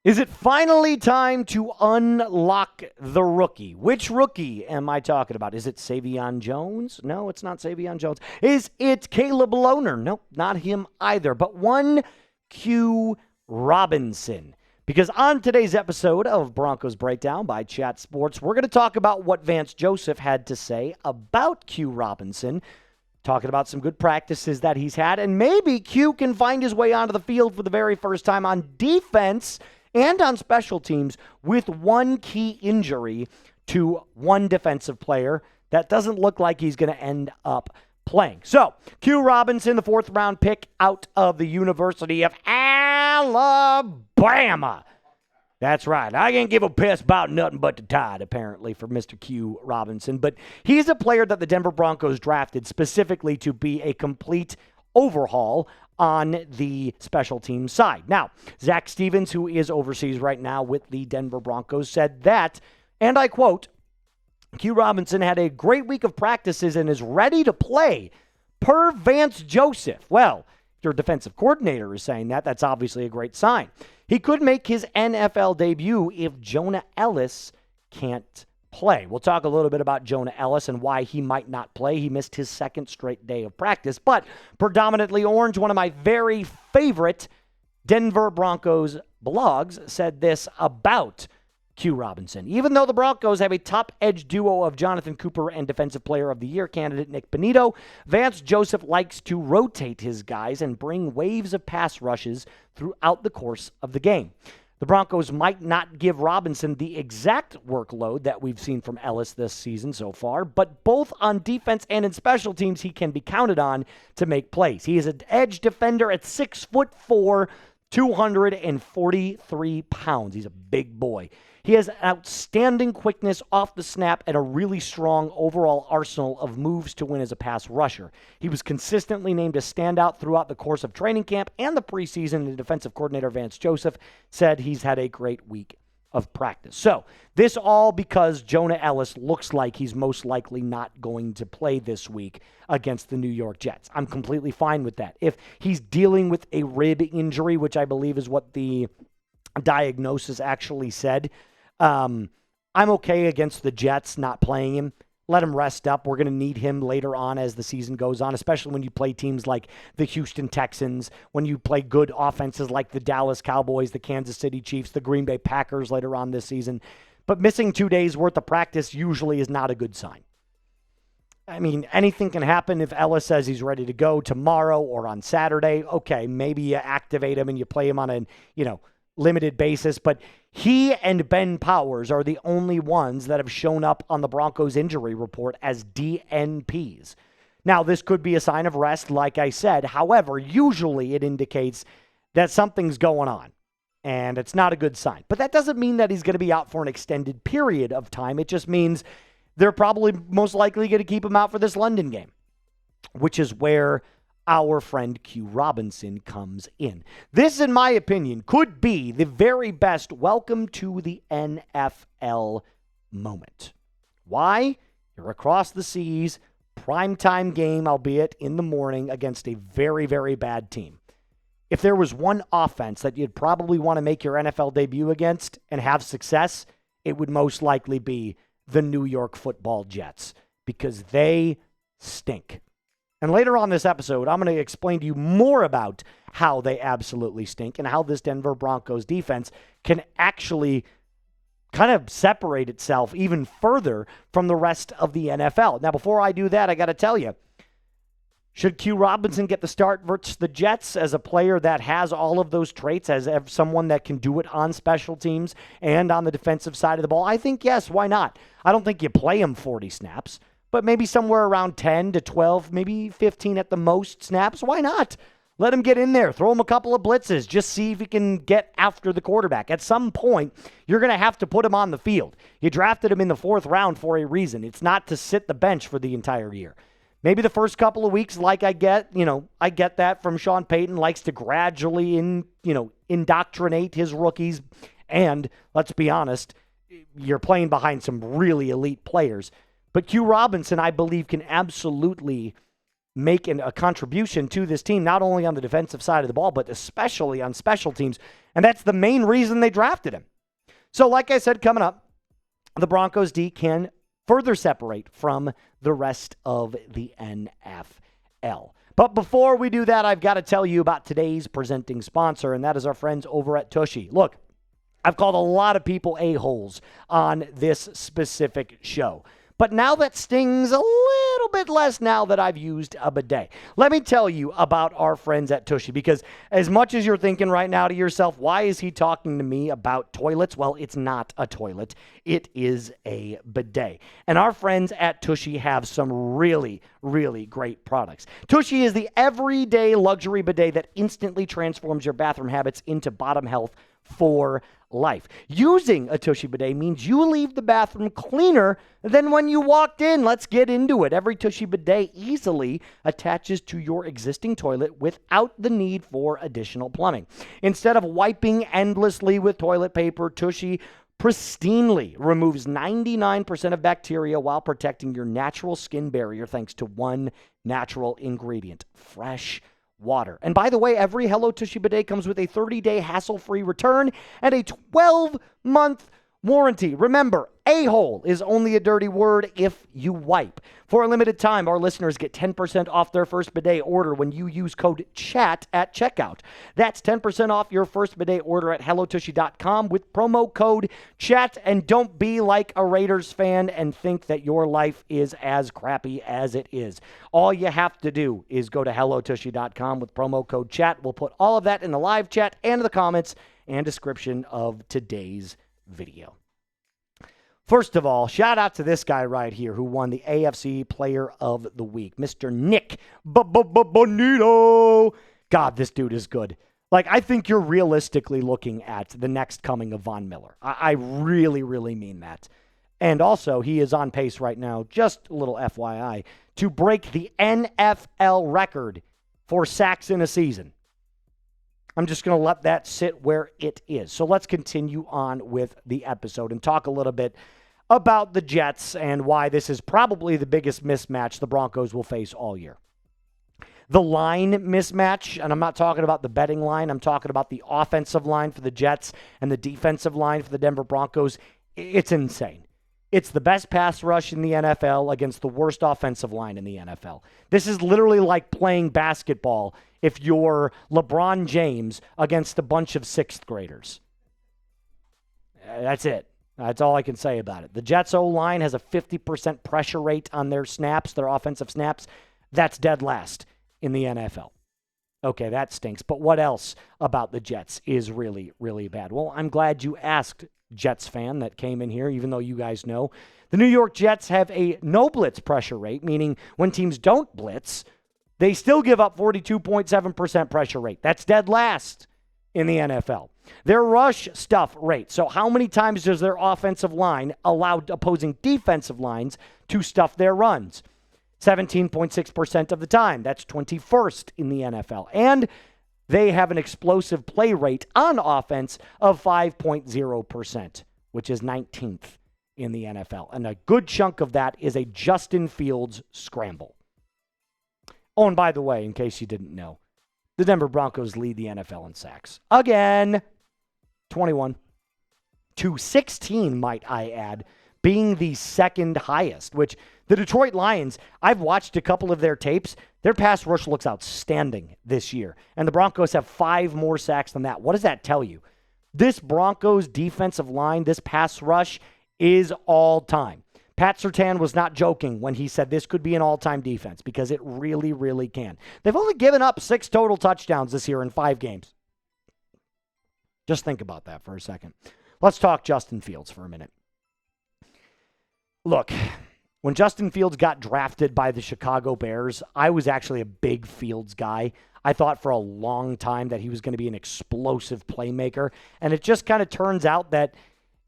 Is it finally time to unlock the rookie? Which rookie am I talking about? Is it Savion Jones? No, it's not Savion Jones. Is it Caleb Lohner? Nope, not him either. But one Q Robinson. Because on today's episode of Broncos Breakdown by Chat Sports, we're going to talk about what Vance Joseph had to say about Q Robinson, talking about some good practices that he's had, and maybe Q can find his way onto the field for the very first time on defense and on special teams with one key injury to one defensive player that doesn't look like he's going to end up playing. So, Q Robinson, the fourth-round pick out of the University of Alabama. That's right. I can't give a piss about nothing but the Tide, apparently, for Mr. Q Robinson. But he's a player that the Denver Broncos drafted specifically to be a complete overhaul on the special team side. Now, Zach Stevens, who is overseas right now with the Denver Broncos, said that, and I quote, Q Robinson had a great week of practices and is ready to play, per Vance Joseph. Well, your defensive coordinator is saying that. That's obviously a great sign. He could make his NFL debut if Jonah Elliss can't play. We'll talk a little bit about Jonah Elliss and why he might not play. He missed his second straight day of practice, but predominantly orange, one of my very favorite Denver Broncos blogs, said this about Q Robinson. Even though the Broncos have a top edge duo of Jonathon Cooper and Defensive Player of the Year candidate Nik Bonitto, Vance Joseph likes to rotate his guys and bring waves of pass rushes throughout the course of the game. The Broncos might not give Robinson the exact workload that we've seen from Elliss this season so far, but both on defense and in special teams, he can be counted on to make plays. He is an edge defender at 6'4", 243 pounds. He's a big boy. He has outstanding quickness off the snap and a really strong overall arsenal of moves to win as a pass rusher. He was consistently named a standout throughout the course of training camp and the preseason, and defensive coordinator Vance Joseph said he's had a great week of practice. So this all because Jonah Elliss looks like he's most likely not going to play this week against the New York Jets. I'm completely fine with that. If he's dealing with a rib injury, which I believe is what the diagnosis actually said, I'm okay against the Jets not playing him. Let him rest up. We're going to need him later on as the season goes on, especially when you play teams like the Houston Texans, when you play good offenses like the Dallas Cowboys, the Kansas City Chiefs, the Green Bay Packers later on this season. But missing 2 days worth of practice usually is not a good sign. I mean, anything can happen if Elliss says he's ready to go tomorrow or on Saturday. Okay, maybe you activate him and you play him on a, limited basis, but he and Ben Powers are the only ones that have shown up on the Broncos injury report as DNPs. Now, this could be a sign of rest, like I said. However, usually it indicates that something's going on, and it's not a good sign. But that doesn't mean that he's going to be out for an extended period of time. It just means they're probably most likely going to keep him out for this London game, which is where our friend Q Robinson comes in. This, in my opinion, could be the very best welcome to the NFL moment. Why? You're across the seas, primetime game, albeit in the morning, against a very, very bad team. If there was one offense that you'd probably want to make your NFL debut against and have success, it would most likely be the New York Football Jets, because they stink. And later on this episode, I'm going to explain to you more about how they absolutely stink and how this Denver Broncos defense can actually kind of separate itself even further from the rest of the NFL. Now, before I do that, I got to tell you, should Q Robinson get the start versus the Jets as a player that has all of those traits, as someone that can do it on special teams and on the defensive side of the ball? I think yes, why not? I don't think you play him 40 snaps. But maybe somewhere around 10 to 12, maybe 15 at the most snaps. Why not? Let him get in there. Throw him a couple of blitzes. Just see if he can get after the quarterback. At some point, you're going to have to put him on the field. You drafted him in the 4th round for a reason. It's not to sit the bench for the entire year. Maybe the first couple of weeks, like I get that from Sean Payton, likes to gradually indoctrinate his rookies. And let's be honest, you're playing behind some really elite players. But Q Robinson, I believe, can absolutely make a contribution to this team, not only on the defensive side of the ball, but especially on special teams. And that's the main reason they drafted him. So like I said, coming up, the Broncos D can further separate from the rest of the NFL. But before we do that, I've got to tell you about today's presenting sponsor, and that is our friends over at Tushy. Look, I've called a lot of people a-holes on this specific show, but now that stings a little bit less now that I've used a bidet. Let me tell you about our friends at Tushy, because as much as you're thinking right now to yourself, why is he talking to me about toilets? Well, it's not a toilet. It is a bidet. And our friends at Tushy have some really, really great products. Tushy is the everyday luxury bidet that instantly transforms your bathroom habits into bottom health for life. Using a Tushy bidet means you leave the bathroom cleaner than when you walked in. Let's get into it. Every Tushy bidet easily attaches to your existing toilet without the need for additional plumbing. Instead of wiping endlessly with toilet paper, Tushy pristinely removes 99% of bacteria while protecting your natural skin barrier thanks to one natural ingredient: fresh water. And by the way, every Hello Tushy bidet comes with a 30-day hassle-free return and a 12-month warranty. Remember, a-hole is only a dirty word if you wipe. For a limited time, our listeners get 10% off their first bidet order when you use code CHAT at checkout. That's 10% off your first bidet order at hellotushy.com with promo code CHAT. And don't be like a Raiders fan and think that your life is as crappy as it is. All you have to do is go to hellotushy.com with promo code CHAT. We'll put all of that in the live chat and the comments and description of today's video. First of all, shout out to this guy right here who won the AFC Player of the Week, Mr. Nik Bonitto. God, this dude is good. Like, I think you're realistically looking at the next coming of Von Miller. I really, really mean that. And also, he is on pace right now, just a little FYI, to break the NFL record for sacks in a season. I'm just going to let that sit where it is. So let's continue on with the episode and talk a little bit about the Jets and why this is probably the biggest mismatch the Broncos will face all year. The line mismatch, and I'm not talking about the betting line, I'm talking about the offensive line for the Jets and the defensive line for the Denver Broncos. It's insane. It's the best pass rush in the NFL against the worst offensive line in the NFL. This is literally like playing basketball if you're LeBron James against a bunch of sixth graders. That's it. That's all I can say about it. The Jets O-line has a 50% pressure rate on their snaps, their offensive snaps. That's dead last in the NFL. Okay, that stinks. But what else about the Jets is really, really bad? Well, I'm glad you asked, Jets fan that came in here, even though you guys know. The New York Jets have a no blitz pressure rate, meaning when teams don't blitz, they still give up 42.7% pressure rate. That's dead last in the NFL. Their rush stuff rate. So how many times does their offensive line allow opposing defensive lines to stuff their runs? 17.6% of the time. That's 21st in the NFL. And they have an explosive play rate on offense of 5.0%, which is 19th in the NFL. And a good chunk of that is a Justin Fields scramble. Oh, and by the way, in case you didn't know, the Denver Broncos lead the NFL in sacks. Again, 21 to 16, might I add, being the second highest, which the Detroit Lions, I've watched a couple of their tapes. Their pass rush looks outstanding this year. And the Broncos have 5 more sacks than that. What does that tell you? This Broncos defensive line, this pass rush is all time. Pat Surtain was not joking when he said this could be an all-time defense because it really, really can. They've only given up 6 total touchdowns this year in 5 games. Just think about that for a second. Let's talk Justin Fields for a minute. Look, when Justin Fields got drafted by the Chicago Bears, I was actually a big Fields guy. I thought for a long time that he was going to be an explosive playmaker. And it just kind of turns out that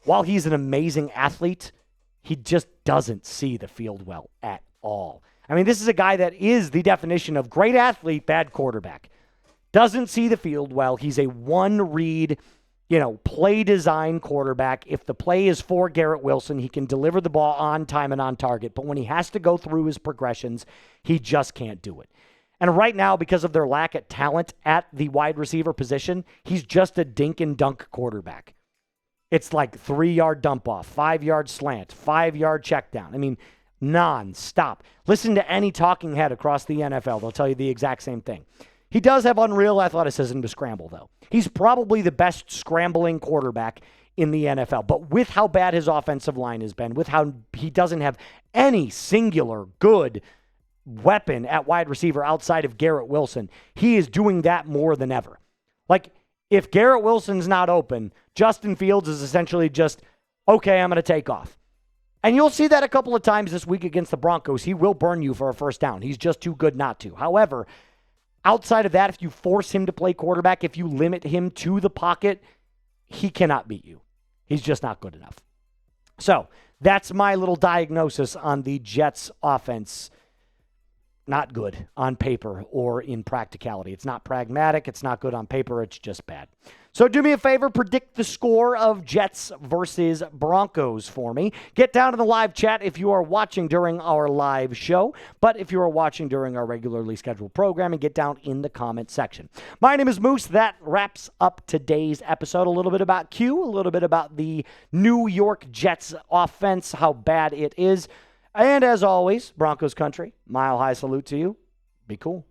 while he's an amazing athlete, he just doesn't see the field well at all. I mean, this is a guy that is the definition of great athlete, bad quarterback. Doesn't see the field well. He's a one-read play design quarterback. If the play is for Garrett Wilson, he can deliver the ball on time and on target. But when he has to go through his progressions, he just can't do it. And right now, because of their lack of talent at the wide receiver position, he's just a dink and dunk quarterback. It's like 3-yard dump off, 5-yard slant, 5-yard check down. I mean, non-stop. Listen to any talking head across the NFL. They'll tell you the exact same thing. He does have unreal athleticism to scramble, though. He's probably the best scrambling quarterback in the NFL. But with how bad his offensive line has been, with how he doesn't have any singular good weapon at wide receiver outside of Garrett Wilson, he is doing that more than ever. Like, if Garrett Wilson's not open, Justin Fields is essentially just, okay, I'm going to take off. And you'll see that a couple of times this week against the Broncos. He will burn you for a first down. He's just too good not to. However, outside of that, if you force him to play quarterback, if you limit him to the pocket, he cannot beat you. He's just not good enough. So that's my little diagnosis on the Jets offense. Not good on paper or in practicality. It's not pragmatic. It's not good on paper. It's just bad. So do me a favor, predict the score of Jets versus Broncos for me. Get down in the live chat if you are watching during our live show. But if you are watching during our regularly scheduled programming, get down in the comment section. My name is Moose. That wraps up today's episode. A little bit about Q, a little bit about the New York Jets offense, how bad it is. And as always, Broncos country, mile high salute to you. Be cool.